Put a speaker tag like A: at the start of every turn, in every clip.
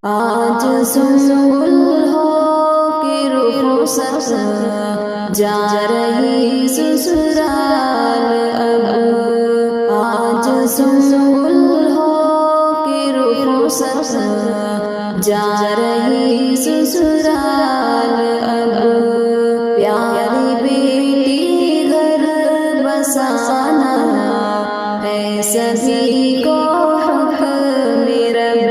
A: آج سنبل ہو کے رخصت جا رہی سسرال اب، آج سنبل ہو کے رخصت جا رہی سسرال اب، پیاری بیٹی گھر بسانا ہے سبھی کو حکم رب،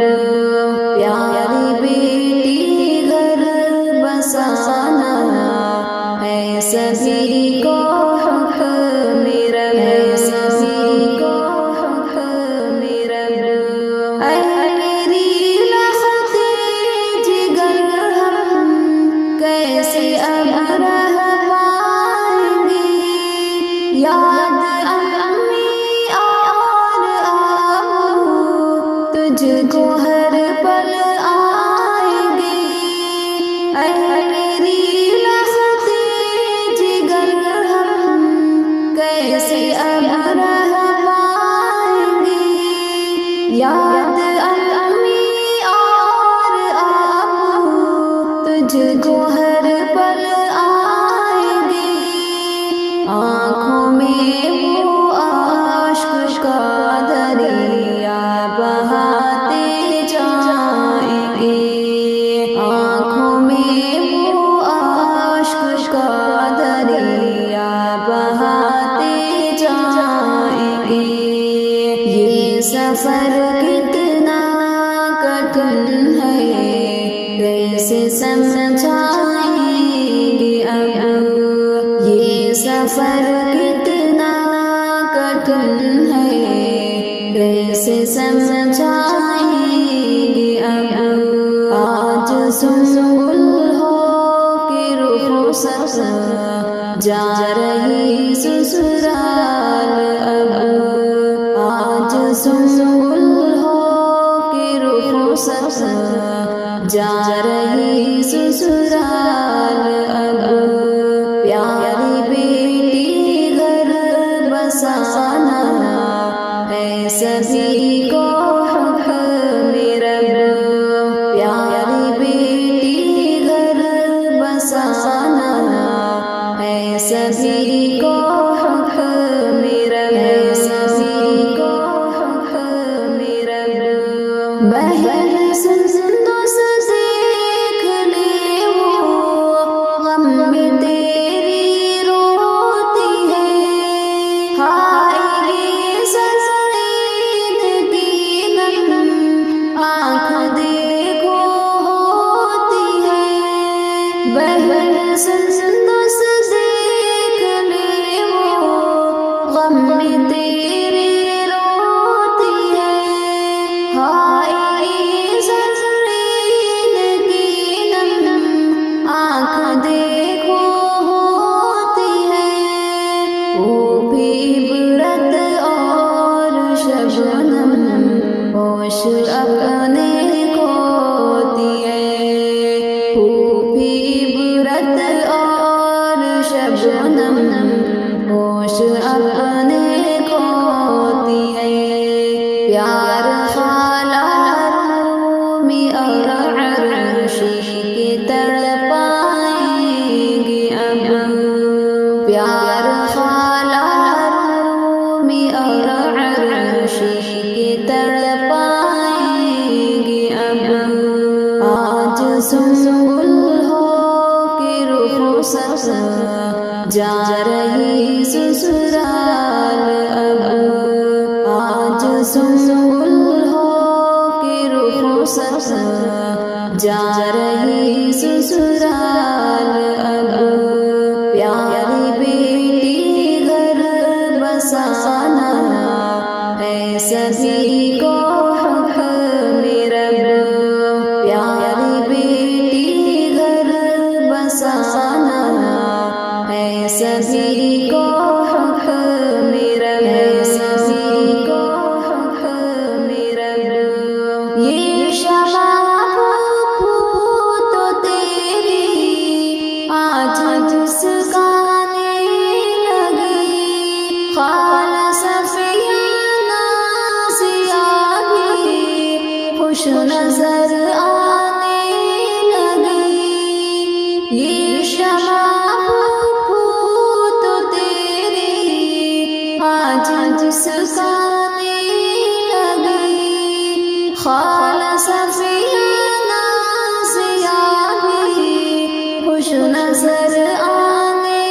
A: پیاری بیٹی گھر بسانا ہے سبھی کو حکم رب، سبھی کو حکم رب۔ اے میری لختی جگر ہم کیسے اب رہ پائیں گے، یاد امی اور آبو تجھ کو ہر پل آئیں گے، اے میری لختی جگر ہم کیسے اب رہ پائیں گے، یاد امی اور آبو تجھ کو ہر پل آئیں گے، آنکھوں میں وہ عشق کا دریا بہاتے جائیں گے، آنکھوں میں وہ عشق کا دریا بہاتے جائیں گے، یہ سفر کتنا کٹھن ہے کیسے سمجھائیں گے اب، یہ سفر کتنا کٹھن ہے کیسے سمجھائیں گے اب، آج سنبل ہو کے رخصت جا رہی سسرال اب، آج سنبل ہو کے رخصت جا رہی سسرال اب، پیاری بیٹی گھر بسانا ہے سبھی کو حکم رب، پیاری بیٹی گھر بسانا ہے سبھی کو حکم رب، سبھی کو حکم رب۔ بہن سن دوست دیکھ لے وہ غم میں تیری روتی ہے، ہائے یہ سرید کی نم آنکھ دیکھو ہوتی ہے، بہن سن دوست دیکھ لے وہ غم میں تیری روتی ہے، ہائے یہ سرید کی نم آنکھ دیکھو ہوتی ہے، وہ بھی برت اور شبنم ہوش اپنے کھوتی ہے، وہ بھی برت اور شبنم ہوش اپنے کھوتی ہے، پیار خالہ رومی اور عرشی کی تڑپائیں گے اب، پیار خالہ رومی اور عرشی کی تڑپائیں گے اب، آج سنبل ہو کے رخصت جا رہی سسرال اب، آج سنبل ہو کے رخصت جا رہی سسرال اب، پیاری بیٹی گھر بسانا ہے سبھی کو حکم رب، پیاری بیٹی گھر بسانا ہے سبھی کو حکم رب، سبھی کو حکم رب۔ یہ شمع تو تیری آج مسکانے لگی، خالہ صفیہ نازیہ بھی آج مسکانے لگی خالہ صفیہ نازیہ بھی خوش نظر آنے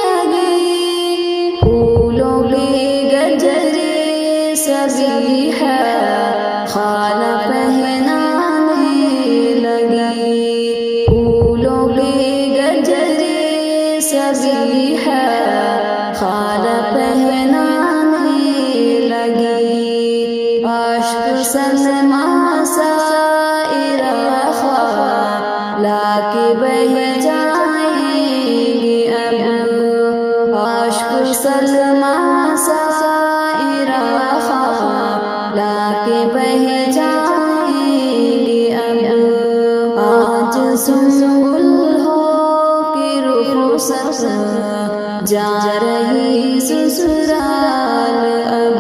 A: لگی پھولوں کے گجرے سبھی ہے خالہ پہنانے لگی پھولوں کے گجرے سبھی ہے خالہ پہنانے لگی عاشق سلمیٰ سائرہ خالہ کے بہ جائیں گے اب عاشق سلمیٰ سائرہ خالہ کے بہ جائیں گے اب آج سنبل ہو کے رخصت جا رہی سسرال اب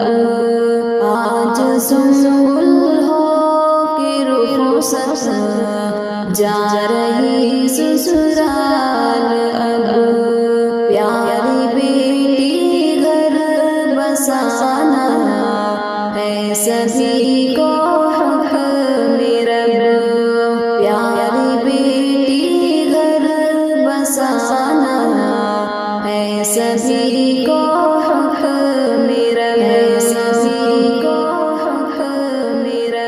A: آج سنبل ہو کے رخصت جا رہی سسرال اب پیاری بیٹی گھر بسانا ہے سبھی کو حق میرا پیاری بیٹی گھر بسانا ہے سبھی کو حق میرا سبھی کو حق میرا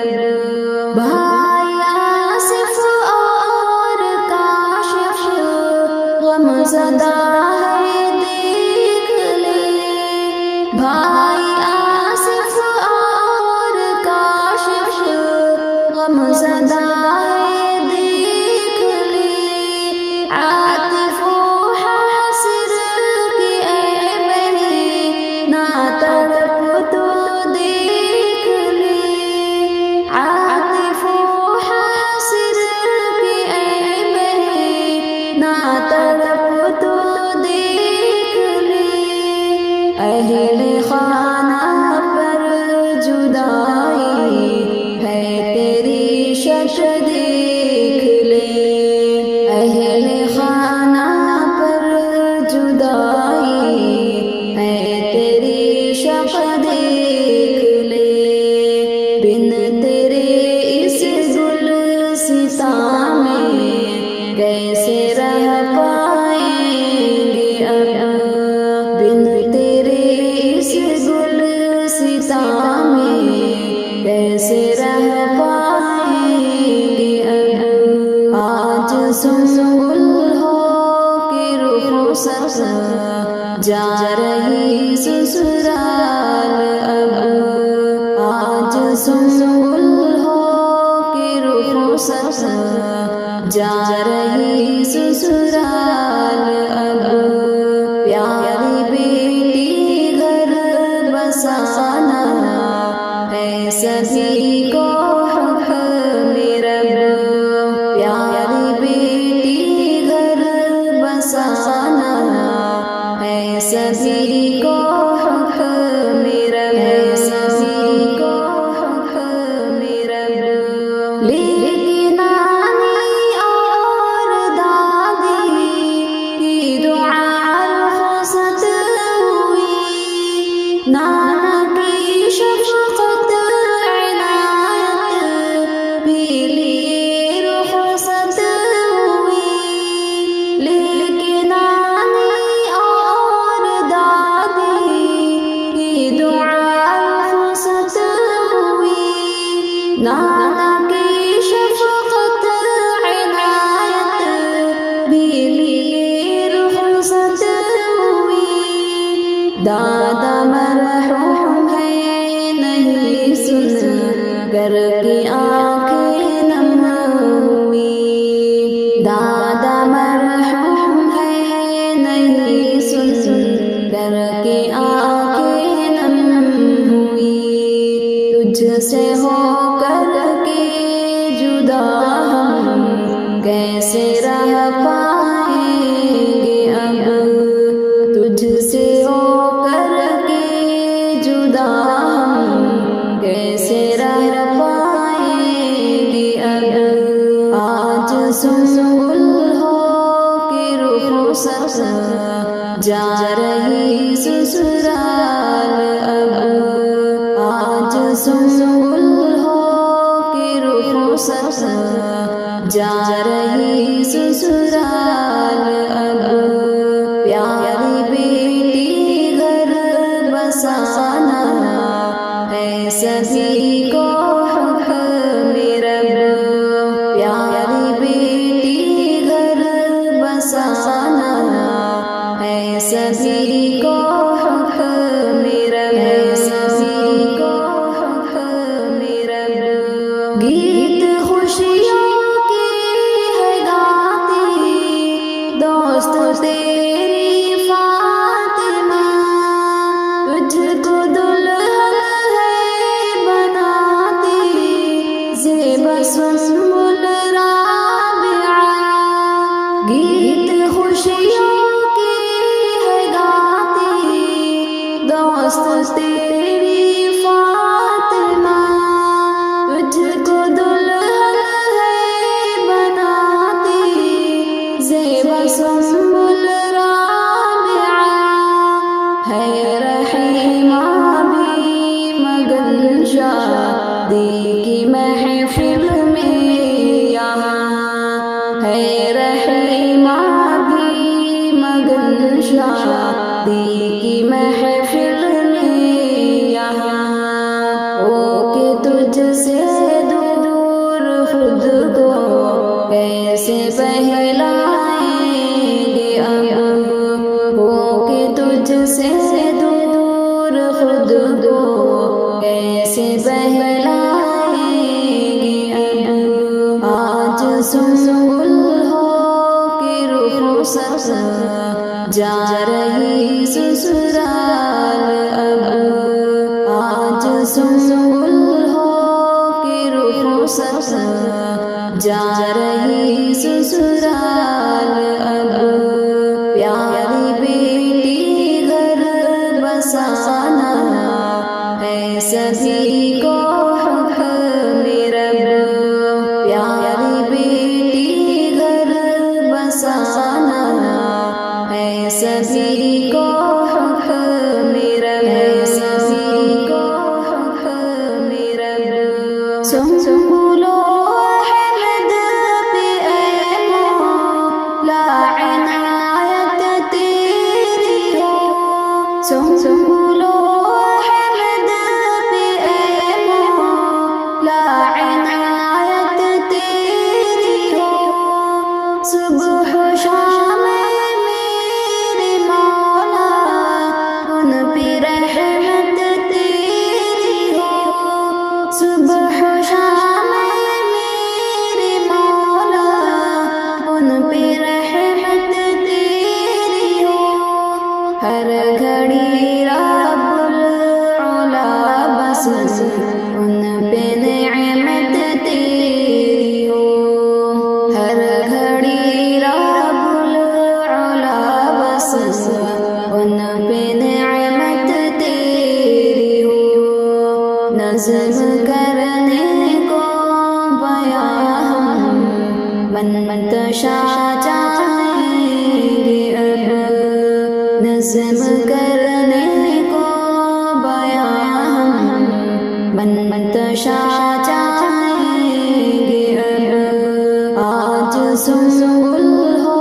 A: بھائی آصف اور کاشف غم زدہ ہے دیکھ لے بھائی آصف اور کاشف غم زدہ ہے دیکھ لے عاطف و حاصر کی اے بہی نہ تڑپ تو دیکھ لے عاطف و حاصر کی اے بہی نہ تڑپ تو دیکھ لے اہل خانہ پر جدائی ہے تیری شک دیکھ لے اہل خانہ پر جدائی ہے تیری شک دیکھ لے بن تیرے اس گلستان میں کیسے رہ پائیں گے اب بن تیرے اس گلستان میں کیسے رہ پائیں گے اب آج سنبل ہو کے رخصت جا رہی سسرال اب آج سنبل ہو کے رخصت جا رہی سسرال اب پیاری بیٹی گھر بسانا ہے سبھی کو حق میرا پیاری بیٹی گھر بسانا ہے سبھی کو حق میرا سبھی کو حق میرا لیکن نانی اور دادی کی دعا رخصت ہوئی نانا کی شفقت عنایت بھی لیے رخصت ہوئی لیکن نانی اور دادی کی دعا رخصت ہوئی نانا کی شفقت عنایت بھی لیے رخصت ہوئی دادا مرحوم ہے نہیں سن کر کی آنکھیں نم ہوئی دادا مرحوم ہے نہیں سن کر کی آنکھیں نم ہوئی تجھ سے ہو کر کے جدا ہم کیسے رہ پائیں گے اب تجھ سے ہو کر کے جدا ہم کیسے رہ پائیں گے اب آج سنبل ہو کے رخصت جا رہی سسرال سنبل ہو کہ رخصت جا رہی سسرال اب پیاری بیٹی گھر بسانا ہے سبھی کو حکم رب پیاری بیٹی گھر بسانا ہے سبھی کو حکم رب سبھی کو حکم رب گیت خوشیوں کی ہے گاتی دوست تیری فاطمہ تجھ کو دلہن ہے بناتی زیب سنبل رابعہ گیت خوشیوں کی ہے گاتی دوست تیری فاطمہ تجھ کو دلہن ہے بناتی زیب سنبل رابعہ ہے رحیمہ بھی مگن شادی کی محفل میں یہاں ہے رحیمہ بھی مگن شادی کی محفل میں یہاں ہو کہ تجھ سے دور خود کو کیسے بہلائیں گے اب ہو کہ تجھ سے دور خود کو کیسے بہلائیں گے اب آج سنبل ہو کہ رخصت جا رہی سسرال اب آج سنبل ہو کہ رخصت جا رہی سسرال اب پیاری بیٹی گھر بسانا ہے سبھی کو حکم رب پیاری بیٹی گھر بسانا ہے سبھی کو حکم رب سبھی کو حکم رب سنبلو احمد پہ اے مولا عنایت تیری ہو سنبلو احمد پہ اے مولا عنایت تیری ہو صبح و شام میرے مولا ان پہ رحمت تیری ہو صبح و شام میرے مولا ان پہ رحمت تیری ہو ہر گھڑی رب العلا بس ان پہ نعمت تیری ہو ہر گھڑی رب العلا بس ان پہ نعمت تیری ہو نظم کرنے کو بیاں ہم منتشا چاہیں گے اب نظم کرنے کو بیاں ہم منتشا چاہیں گے اب آج سنبل ہو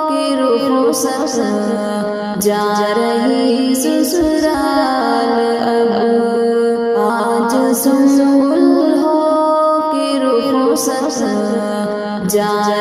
A: کہ رخصت جا رہی سسرال اب آج سنبل ہو کہ رخصت جا